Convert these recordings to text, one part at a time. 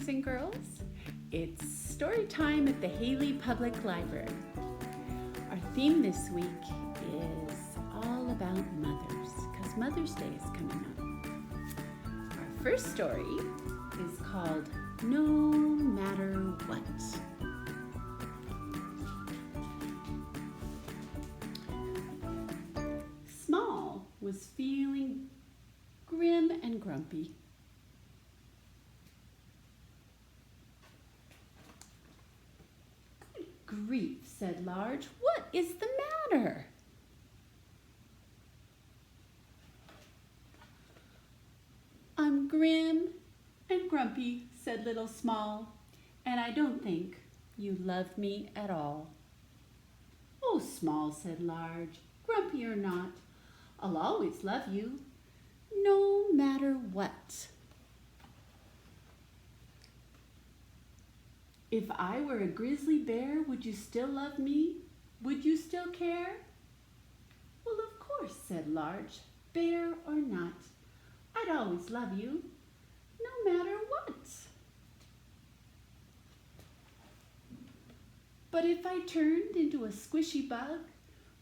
boys and girls. It's story time at the Hailey Public Library. Our theme this week is all about mothers, because Mother's Day is coming up. Our first story is called No Matter What. Small was feeling grim and grumpy. Good grief, said Large. What is the matter? I'm grim and grumpy, said Little Small, and I don't think you love me at all. Oh, Small, said Large, grumpy or not, I'll always love you, no matter what. If I were a grizzly bear, would you still love me? Would you still care? Well, of course, said Large, bear or not, I'd always love you, no matter what. But if I turned into a squishy bug,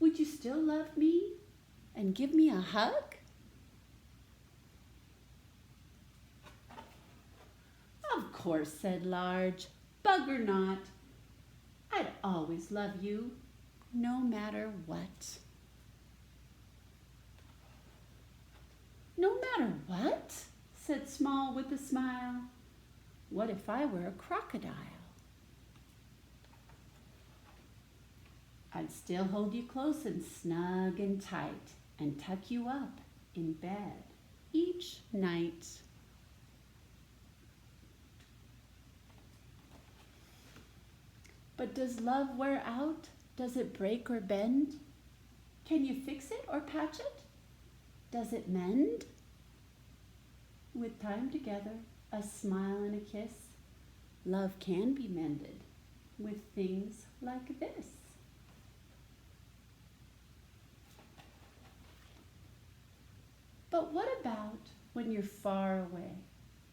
would you still love me and give me a hug? Of course, said Large, bug or not, I'd always love you, no matter what. No matter what? Said Small with a smile. What if I were a crocodile? I'd still hold you close and snug and tight and tuck you up in bed each night. But does love wear out? Does it break or bend? Can you fix it or patch it? Does it mend? With time together, a smile and a kiss, love can be mended with things like this. But what about when you're far away?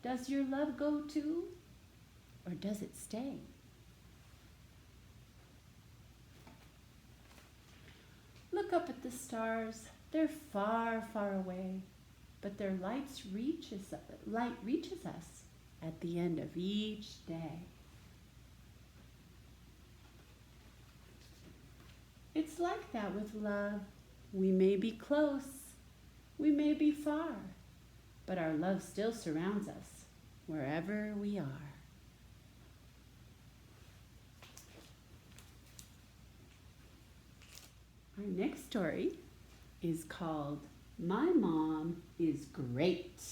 Does your love go too, or does it stay? Look up at the stars. They're far, far away, but their light reaches us at the end of each day. It's like that with love. We may be close, we may be far, but our love still surrounds us wherever we are. Our next story is called My Mom is Great.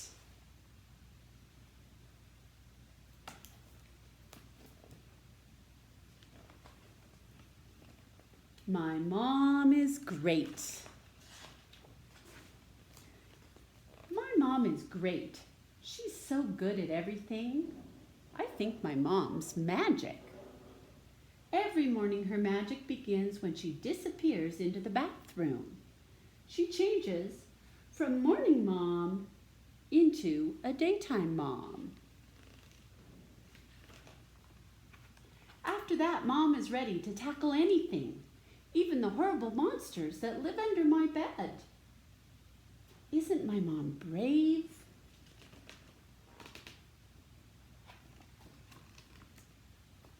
My mom is great. My mom is great. She's so good at everything. I think my mom's magic. Every morning her magic begins when she disappears into the bathroom. She changes from morning mom into a daytime mom. After that, Mom is ready to tackle anything, even the horrible monsters that live under my bed. Isn't my mom brave?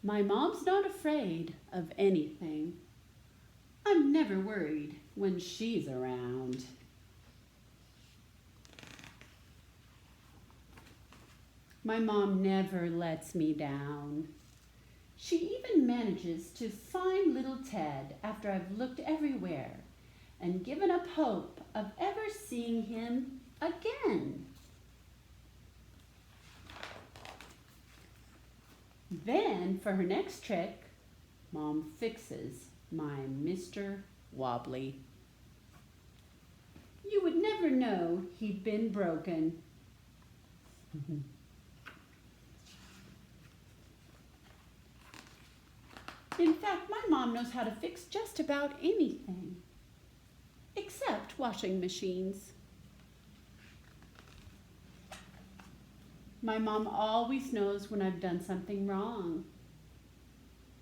My mom's not afraid of anything. I'm never worried when she's around. My mom never lets me down. She even manages to find little Ted after I've looked everywhere and given up hope of ever seeing him again. Then, for her next trick, Mom fixes my Mr. Wobbly. You would never know he'd been broken. In fact, my mom knows how to fix just about anything, except washing machines. My mom always knows when I've done something wrong,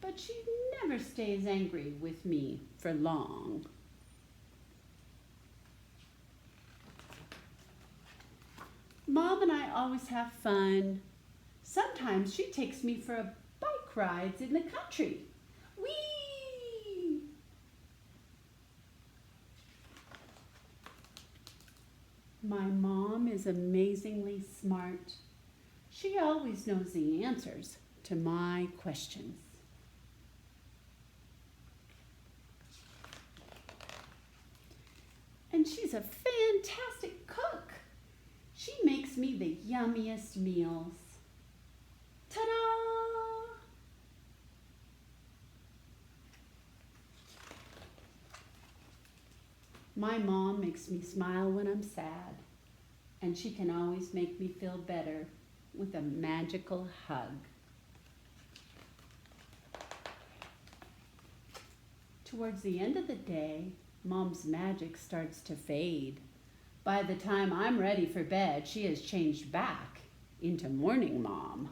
but she never stays angry with me for long. Mom and I always have fun. Sometimes she takes me for a bike rides in the country. Whee! My mom is amazingly smart. She always knows the answers to my questions. And she's a fantastic cook. She makes me the yummiest meals. Ta-da! My mom makes me smile when I'm sad, and she can always make me feel better with a magical hug. Towards the end of the day, Mom's magic starts to fade. By the time I'm ready for bed, she has changed back into morning Mom.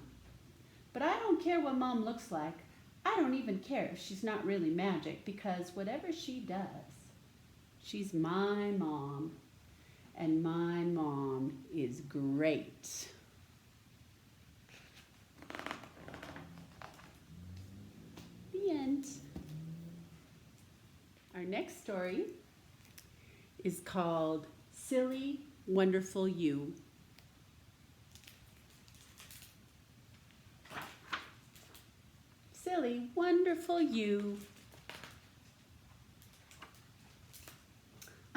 But I don't care what Mom looks like. I don't even care if she's not really magic, because whatever she does, she's my mom, and my mom is great. The end. Our next story is called Silly, Wonderful You. Silly, wonderful you.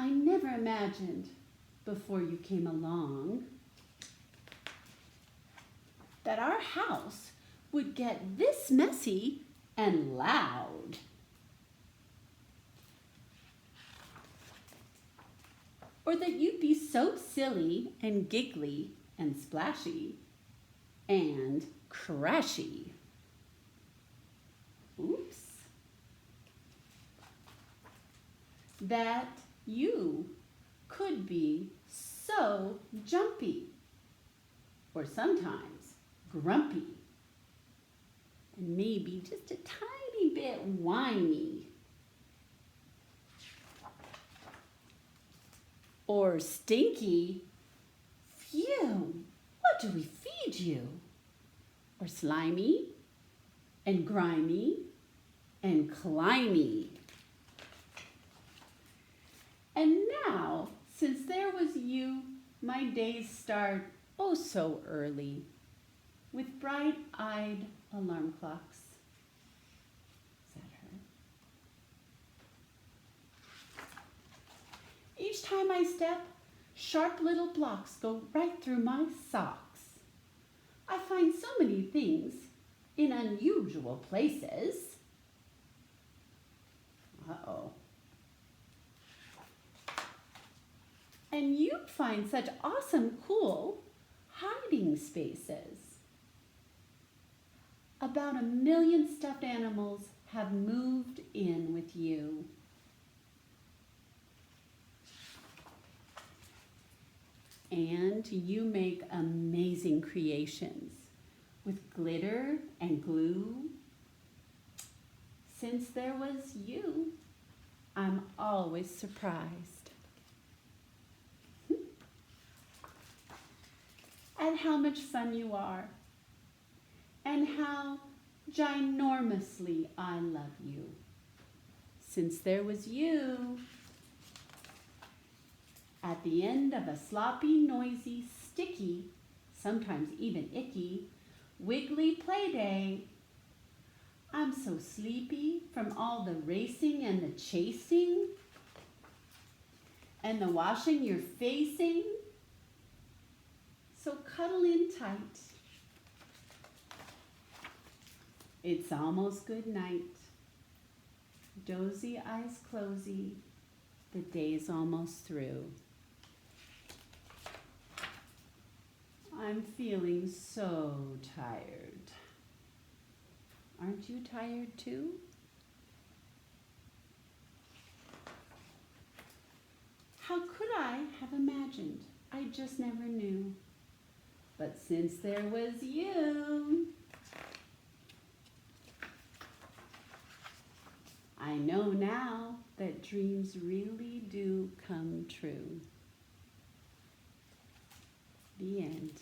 I never imagined before you came along that our house would get this messy and loud. Or that you'd be so silly and giggly and splashy and crashy. Oops. That you could be so jumpy, or sometimes grumpy, and maybe just a tiny bit whiny, or stinky. Phew, what do we feed you? Or slimy and grimy and climby. And now, since there was you, my days start oh so early, with bright-eyed alarm clocks. Is that her? Each time I step, sharp little blocks go right through my socks. I find so many things in unusual places. Uh-oh. And you find such awesome, cool hiding spaces. About 1 million stuffed animals have moved in with you. And you make amazing creations with glitter and glue. Since there was you, I'm always surprised. At how much fun you are, and how ginormously I love you. Since there was you, at the end of a sloppy, noisy, sticky, sometimes even icky, wiggly play day, I'm so sleepy from all the racing and the chasing, and the washing you're facing. So cuddle in tight. It's almost good night. Dozy eyes closey. The day's almost through. I'm feeling so tired. Aren't you tired too? How could I have imagined? I just never knew. But since there was you, I know now that dreams really do come true. The end.